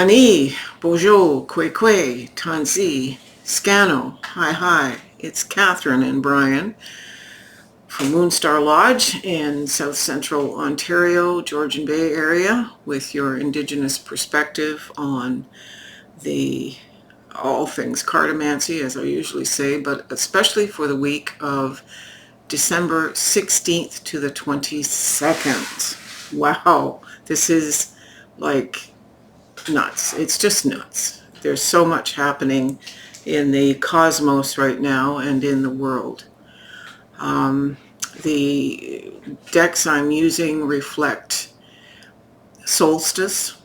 Ani, Bonjour, Kwe, Tanzi, Scano, hi, it's Catherine and Brian from Moonstarlodge in South Central Ontario, Georgian Bay area with your Indigenous perspective on all things cartomancy, as I usually say, but especially for the week of December 16th to the 22nd. Wow, this is like nuts. It's just nuts. There's so much happening in the cosmos right now and in the world. The decks I'm using reflect solstice.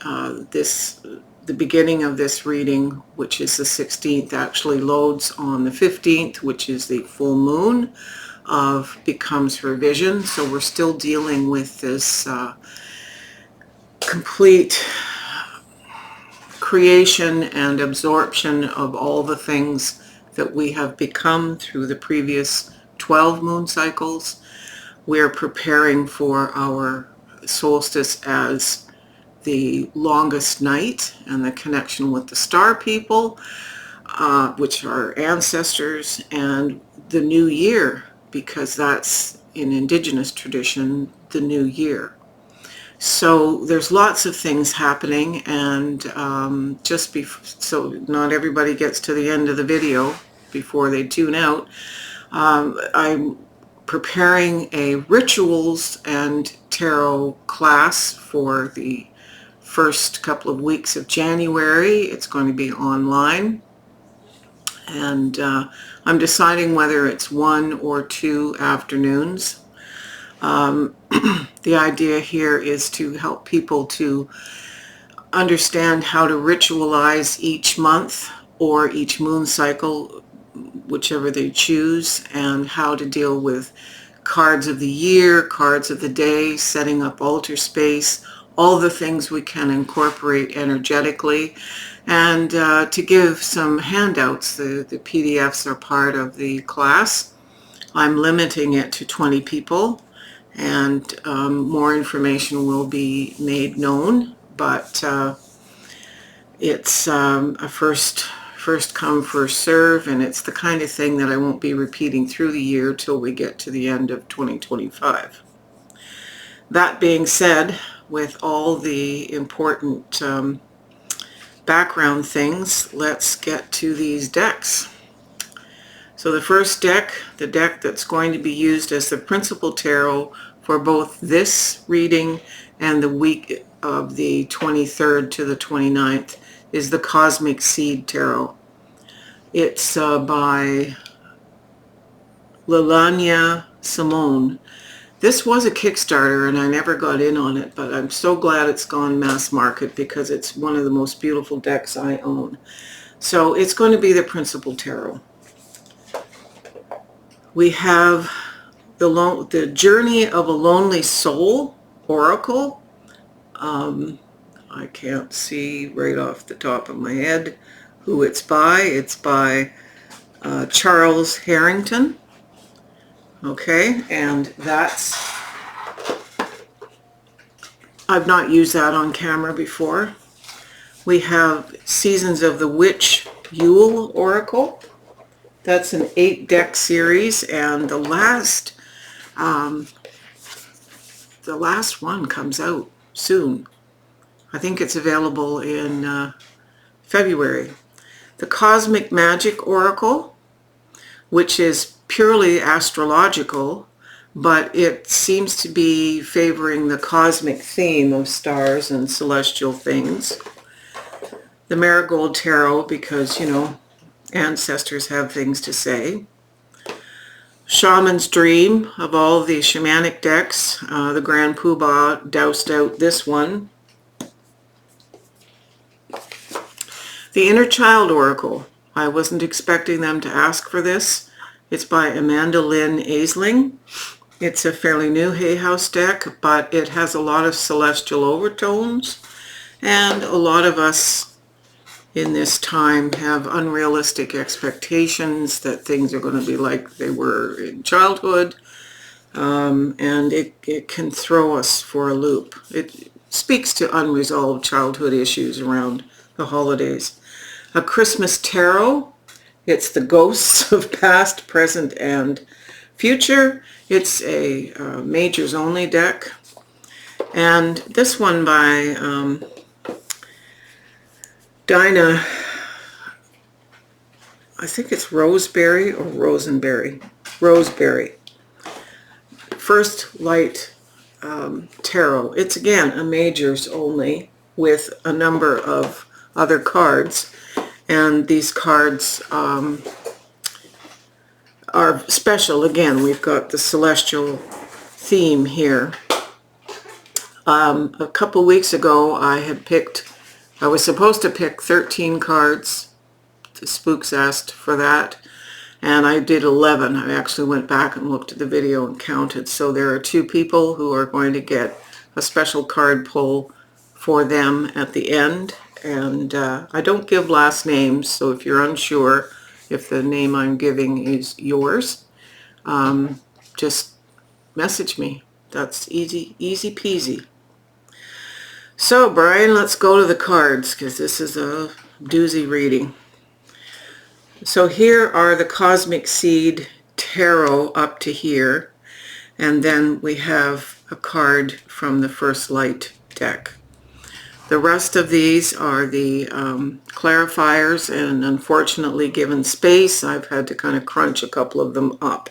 The beginning of this reading, which is the 16th, actually loads on the 15th, which is the full moon of Becomes Her Vision. So we're still dealing with this complete creation and absorption of all the things that we have become through the previous 12 moon cycles. We're preparing for our solstice as the longest night and the connection with the star people, which are ancestors, and the new year, because that's in Indigenous tradition, the new year. So there's lots of things happening, and so not everybody gets to the end of the video before they tune out, I'm preparing a rituals and tarot class for the first couple of weeks of January. It's going to be online, and I'm deciding whether it's 1 or 2 afternoons. The idea here is to help people to understand how to ritualize each month or each moon cycle, whichever they choose, and how to deal with cards of the year, cards of the day, setting up altar space, all the things we can incorporate energetically, and to give some handouts. The PDFs are part of the class. I'm limiting it to 20 people, and more information will be made known, but it's a first come, first serve, and it's the kind of thing that I won't be repeating through the year till we get to the end of 2025. That being said, with all the important background things, let's get to these decks. So the first deck, the deck that's going to be used as the principal tarot for both this reading and the week of the 23rd to the 29th, is the Cosmic Seed Tarot. It's by Lilanya Simone. This was a Kickstarter and I never got in on it, but I'm so glad it's gone mass market because it's one of the most beautiful decks I own. So it's going to be the principal tarot. We have the Journey of a Lonely Soul Oracle. I can't see right off the top of my head who it's by. It's by Charles Harrington. Okay, and I've not used that on camera before. We have Seasons of the Witch Yule Oracle. That's an 8-deck series, and the last one comes out soon. I think it's available in February. The Cosmic Magic Oracle, which is purely astrological, but it seems to be favoring the cosmic theme of stars and celestial things. The Marigold Tarot, because, you know, ancestors have things to say. Shaman's Dream. Of all the shamanic decks, the Grand Poobah doused out this one. The Inner Child Oracle. I wasn't expecting them to ask for this. It's by Amanda Lynn Aisling. It's a fairly new Hay House deck, but it has a lot of celestial overtones, and a lot of us in this time have unrealistic expectations that things are going to be like they were in childhood, and it can throw us for a loop. speaks to unresolved childhood issues around the holidays. A Christmas Tarot, it's the ghosts of past, present, and future. It's a majors only deck. And this one by Dinah, I think it's Roseberry or Rosenberry. Roseberry. First Light Tarot. It's again a majors only with a number of other cards. And these cards are special. Again, we've got the celestial theme here. A couple weeks ago, I was supposed to pick 13 cards. The spooks asked for that, and I did 11. I actually went back and looked at the video and counted. So there are 2 people who are going to get a special card pull for them at the end. And I don't give last names, so if you're unsure if the name I'm giving is yours, just message me. That's easy peasy. So, Brian, let's go to the cards, because this is a doozy reading. So here are the Cosmic Seed Tarot up to here, and then we have a card from the First Light deck. The rest of these are the clarifiers, and unfortunately, given space, I've had to kind of crunch a couple of them up.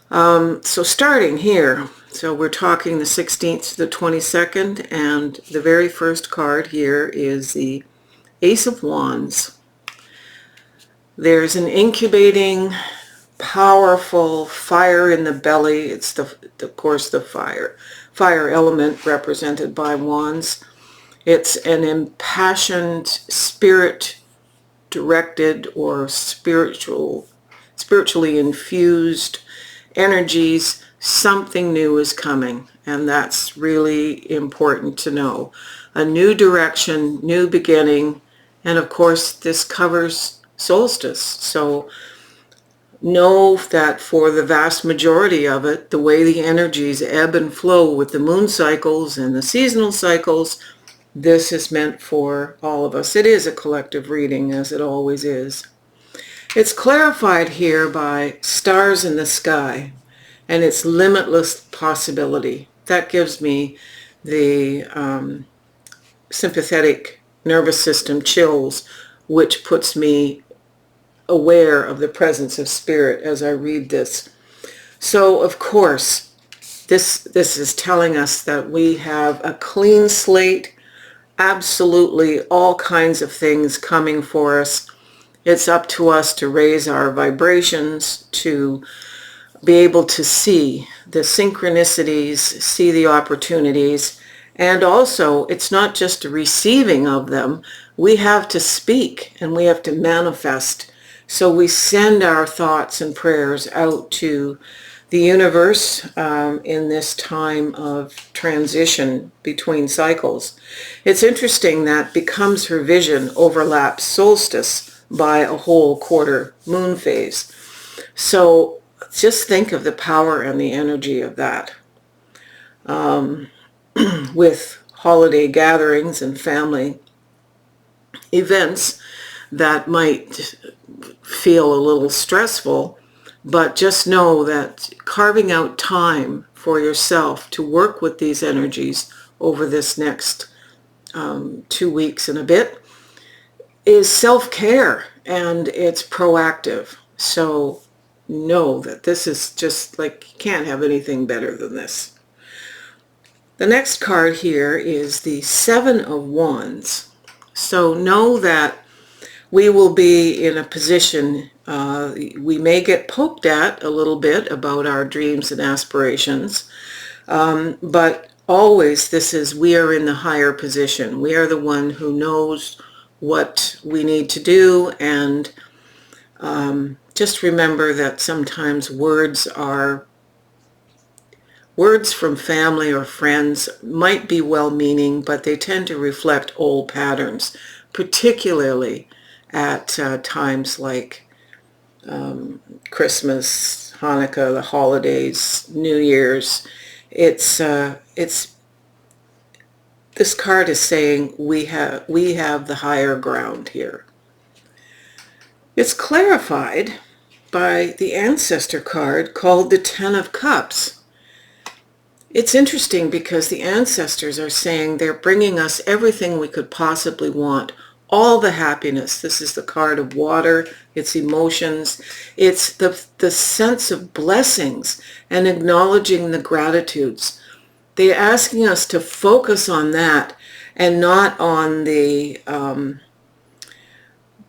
So starting here, so we're talking the 16th to the 22nd, and the very first card here is the Ace of Wands. There's an incubating, powerful fire in the belly. It's of course the fire element represented by wands. It's an impassioned, spirit directed or spiritually infused energies. Something new is coming, and that's really important to know. A new direction, new beginning, and of course this covers solstice. So know that for the vast majority of it, the way the energies ebb and flow with the moon cycles and the seasonal cycles, this is meant for all of us. It is a collective reading, as it always is. It's clarified here by stars in the sky, and it's limitless possibility. That gives me the sympathetic nervous system chills, which puts me aware of the presence of spirit as I read this. So of course this is telling us that we have a clean slate, absolutely all kinds of things coming for us. It's up to us to raise our vibrations, to be able to see the synchronicities, see the opportunities, and also it's not just a receiving of them. We have to speak and we have to manifest. So we send our thoughts and prayers out to the universe in this time of transition between cycles. It's interesting that Becomes Her Vision overlaps solstice by a whole quarter moon phase. So just think of the power and the energy of that. With holiday gatherings and family events that might feel a little stressful, but just know that carving out time for yourself to work with these energies over this next 2 weeks and a bit is self-care, and it's proactive. So know that this is just like, you can't have anything better than this. The next card here is the Seven of Wands. So know that we will be in a position, we may get poked at a little bit about our dreams and aspirations, but always we are in the higher position. We are the one who knows what we need to do, and just remember that sometimes words from family or friends might be well-meaning, but they tend to reflect old patterns, particularly at times like Christmas, Hanukkah, the holidays, New Year's. It's this card is saying we have the higher ground here. It's clarified by the ancestor card called the Ten of Cups. It's interesting because the ancestors are saying they're bringing us everything we could possibly want, all the happiness. This is the card of water, it's emotions, it's the sense of blessings and acknowledging the gratitudes. They're asking us to focus on that and not on the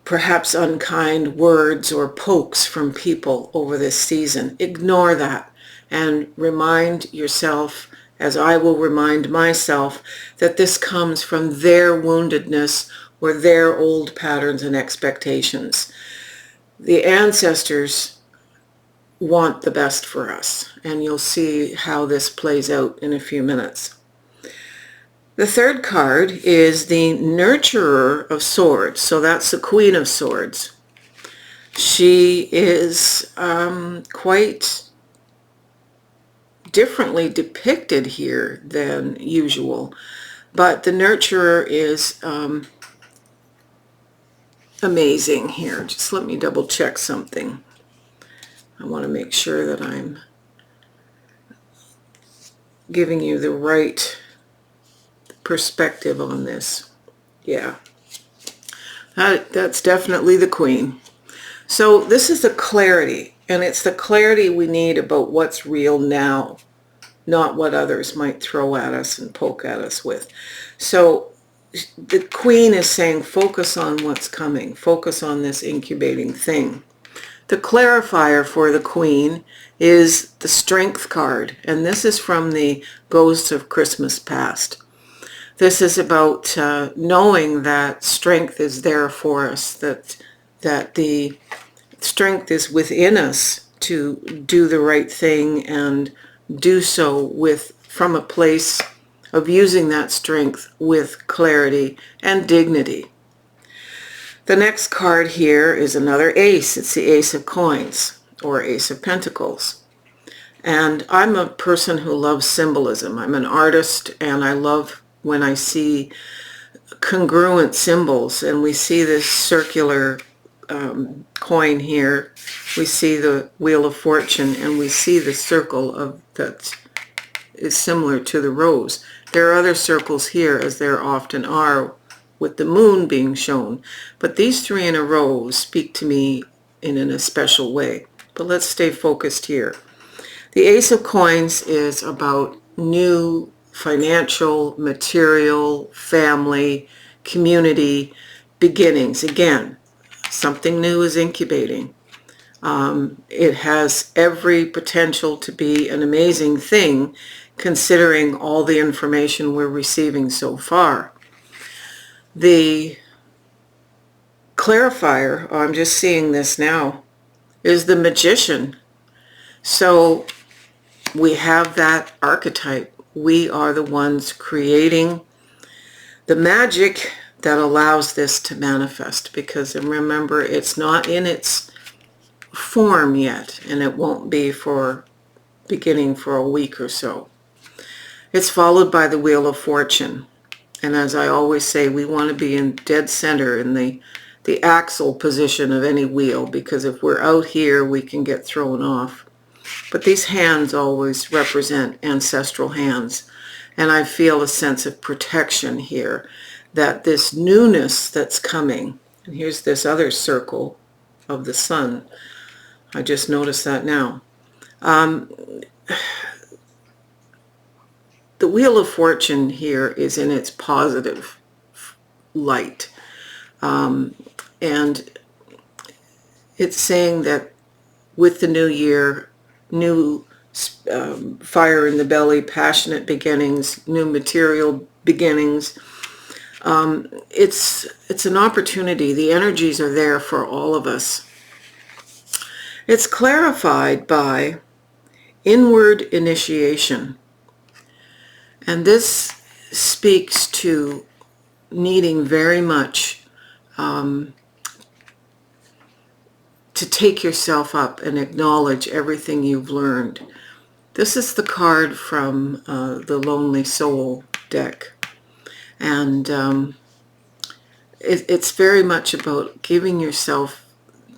perhaps unkind words or pokes from people over this season. Ignore that and remind yourself, as I will remind myself, that this comes from their woundedness or their old patterns and expectations. The ancestors want the best for us, and you'll see how this plays out in a few minutes. The third card is the Nurturer of Swords, so that's the Queen of Swords. She is quite differently depicted here than usual, but the Nurturer is amazing here. Just let me double check something. I want to make sure that I'm giving you the right perspective on this. Yeah, that's definitely the Queen. So this is the clarity, and it's the clarity we need about what's real now, not what others might throw at us and poke at us with. So the Queen is saying focus on what's coming, focus on this incubating thing. The clarifier for the Queen is the Strength card, and this is from the Ghosts of Christmas Past. This is about knowing that strength is there for us, that the strength is within us to do the right thing and do so from a place of using that strength with clarity and dignity. The next card here is another ace. It's the Ace of Coins, or Ace of Pentacles. And I'm a person who loves symbolism. I'm an artist, and I love when I see congruent symbols, and we see this circular coin here, we see the Wheel of Fortune, and we see the circle that is similar to the rose. There are other circles here, as there often are, with the moon being shown, but these three in a row speak to me in a special way. But let's stay focused here. The Ace of Coins is about new financial, material, family, community beginnings. Again, something new is incubating. It has every potential to be an amazing thing, considering all the information we're receiving so far. The clarifier, I'm just seeing this now, is the Magician. So we have that archetype. We are the ones creating the magic that allows this to manifest, because, and remember, it's not in its form yet, and it won't be beginning for a week or so. It's followed by the Wheel of Fortune. And as I always say, we want to be in dead center in the axle position of any wheel, because if we're out here, we can get thrown off. But these hands always represent ancestral hands. And I feel a sense of protection here, that this newness that's coming, and here's this other circle of the sun. I just noticed that now. The Wheel of Fortune here is in its positive light. And it's saying that with the new year, new fire in the belly, passionate beginnings, new material beginnings. It's an opportunity. The energies are there for all of us. It's clarified by inward initiation. And this speaks to needing very much to take yourself up and acknowledge everything you've learned. This is the card from the Lonely Soul deck. And it's very much about giving yourself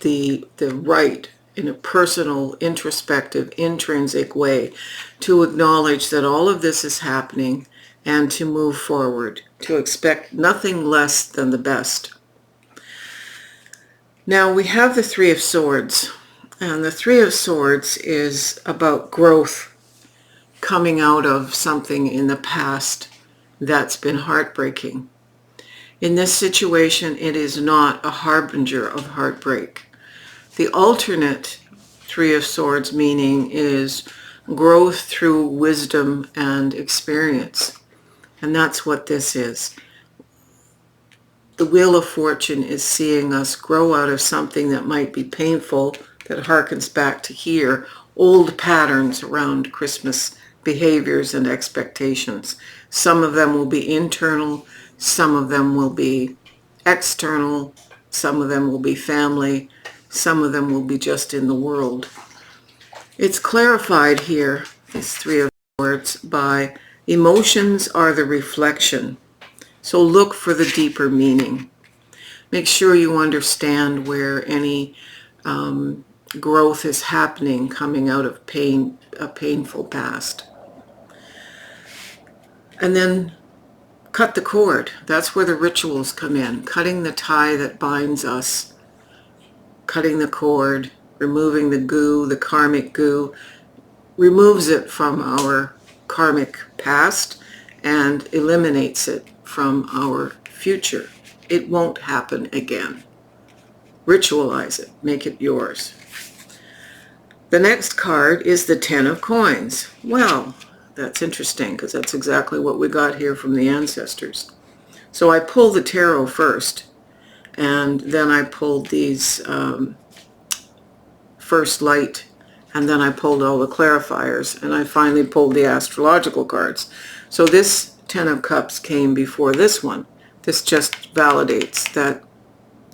the right, in a personal, introspective, intrinsic way, to acknowledge that all of this is happening and to move forward, to expect nothing less than the best. Now we have the Three of Swords, and the Three of Swords is about growth, coming out of something in the past that's been heartbreaking. In this situation, it is not a harbinger of heartbreak. The alternate Three of Swords meaning is growth through wisdom and experience. And that's what this is. The Wheel of Fortune is seeing us grow out of something that might be painful, that harkens back to here, old patterns around Christmas behaviors and expectations. Some of them will be internal, some of them will be external, some of them will be family, some of them will be just in the world. It's clarified here, these Three of Swords, by emotions are the reflection. So look for the deeper meaning. Make sure you understand where any growth is happening coming out of pain, a painful past. And then cut the cord. That's where the rituals come in. Cutting the tie that binds us. Cutting the cord, removing the goo, the karmic goo, removes it from our karmic past and eliminates it from our future. It won't happen again. Ritualize it. Make it yours. The next card is the Ten of Coins. Well, that's interesting because that's exactly what we got here from the ancestors. So I pulled the tarot first, and then I pulled these first light, and then I pulled all the clarifiers, and I finally pulled the astrological cards. So this Ten of Cups came before this one. This just validates that,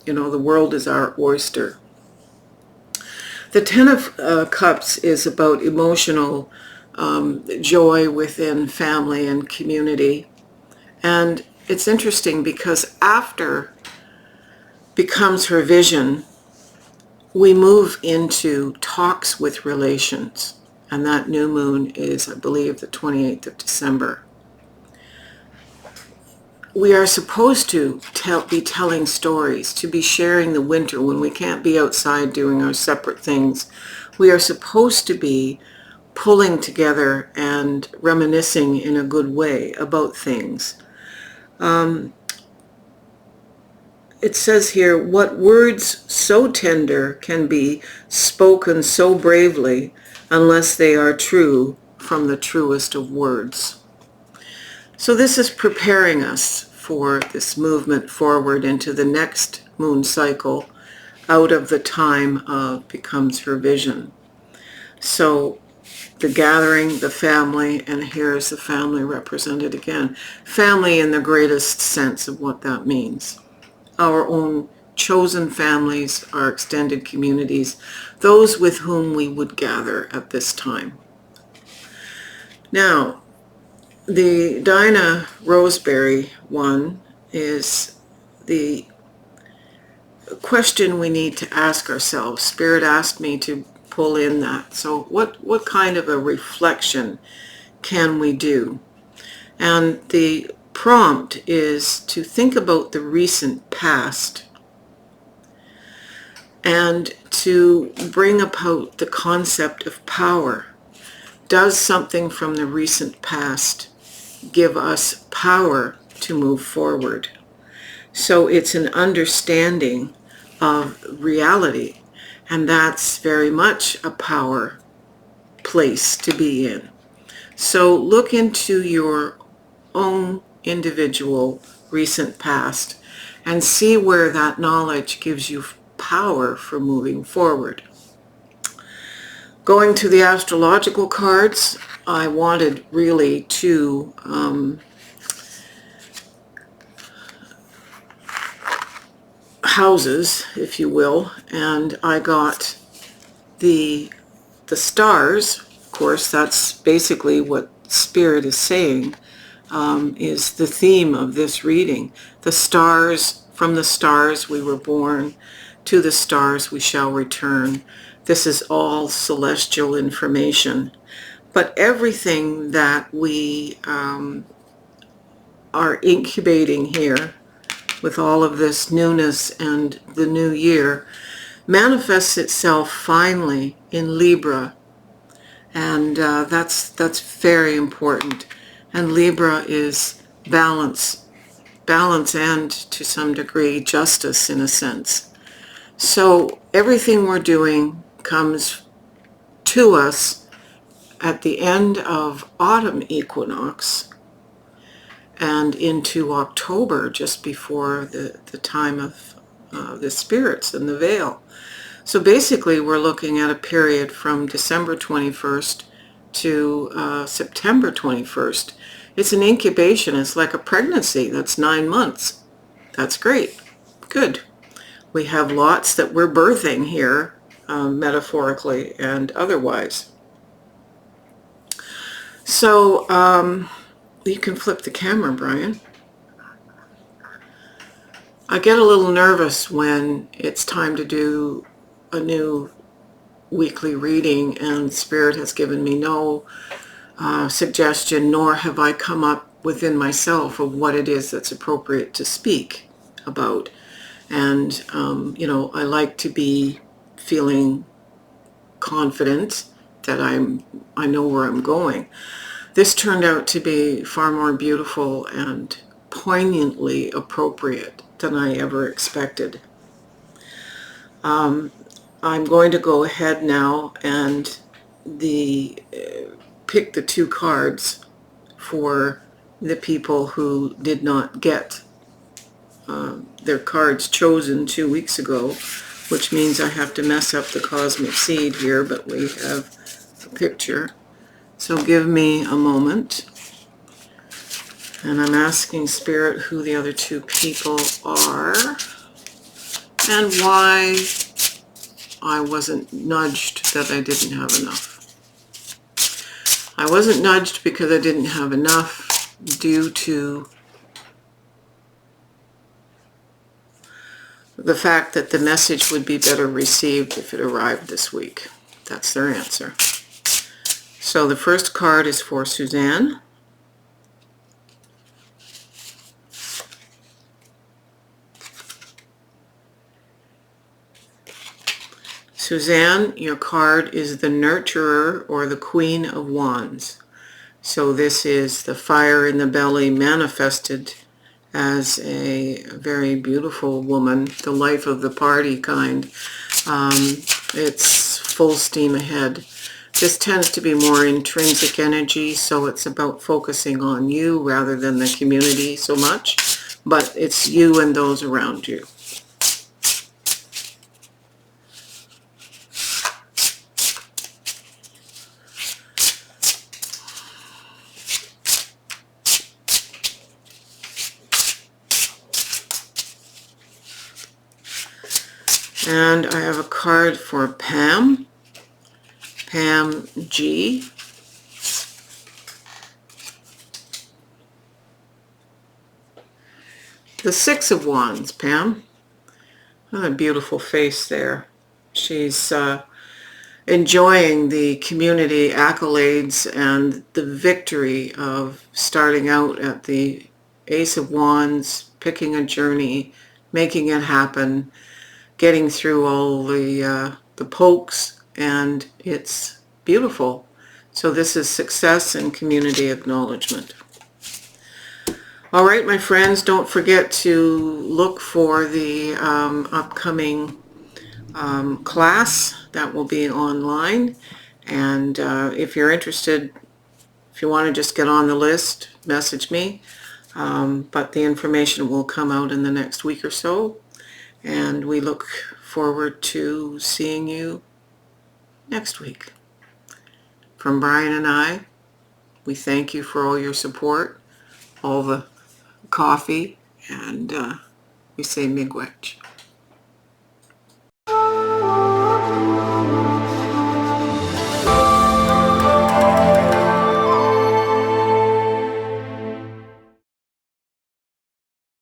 you know, the world is our oyster. The Ten of Cups is about emotional joy within family and community. And it's interesting because after becomes her vision, we move into talks with relations. And that new moon is, I believe, the 28th of December. We are supposed to be telling stories, to be sharing the winter when we can't be outside doing our separate things. We are supposed to be pulling together and reminiscing in a good way about things. It says here, what words so tender can be spoken so bravely unless they are true from the truest of words. So this is preparing us for this movement forward into the next moon cycle out of the time of becomes her vision. So the gathering, the family, and here's the family represented again. Family in the greatest sense of what that means. Our own chosen families, our extended communities, those with whom we would gather at this time. Now, the Dinah Roseberry one is the question we need to ask ourselves. Spirit asked me to pull in that. So what kind of a reflection can we do? And the prompt is to think about the recent past and to bring about the concept of power. Does something from the recent past give us power to move forward? So it's an understanding of reality, and that's very much a power place to be in. So look into your own individual recent past and see where that knowledge gives you power for moving forward. Going to the astrological cards, I wanted really to houses, if you will, and I got the stars. Of course, that's basically what Spirit is saying. is the theme of this reading. The stars, from the stars we were born, to the stars we shall return. This is all celestial information. But everything that we are incubating here with all of this newness and the new year manifests itself finally in Libra. And that's very important. And Libra is balance and to some degree justice in a sense. So everything we're doing comes to us at the end of autumn equinox and into October, just before the time of the spirits and the veil. So basically we're looking at a period from December 21st to September 21st. It's an incubation. It's like a pregnancy. That's 9 months. That's great. Good. We have lots that we're birthing here, metaphorically and otherwise. So you can flip the camera, Brian. I get a little nervous when it's time to do a new weekly reading and Spirit has given me no suggestion, nor have I come up within myself of what it is that's appropriate to speak about. And I like to be feeling confident that I know where I'm going. This turned out to be far more beautiful and poignantly appropriate than I ever expected. I'm going to go ahead now and pick the 2 cards for the people who did not get their cards chosen 2 weeks ago, which means I have to mess up the cosmic seed here, but we have a picture. So give me a moment. And I'm asking Spirit who the other 2 people are and why I wasn't nudged that I didn't have enough. I wasn't nudged because I didn't have enough due to the fact that the message would be better received if it arrived this week. That's their answer. So the first card is for Suzanne. Suzanne, your card is the Nurturer or the Queen of Wands. So this is the fire in the belly manifested as a very beautiful woman, the life of the party kind. It's full steam ahead. This tends to be more intrinsic energy, so it's about focusing on you rather than the community so much, but it's you and those around you. And I have a card for Pam G. The 6 of Wands, Pam. What a beautiful face there. She's enjoying the community accolades and the victory of starting out at the Ace of Wands, picking a journey, making it happen, getting through all the pokes, and it's beautiful. So this is success and community acknowledgement. All right, my friends, don't forget to look for the upcoming class that will be online. And if you're interested, if you want to just get on the list, message me. But the information will come out in the next week or so. And we look forward to seeing you next week. From Brian and I, we thank you for all your support, all the coffee, and we say miigwech.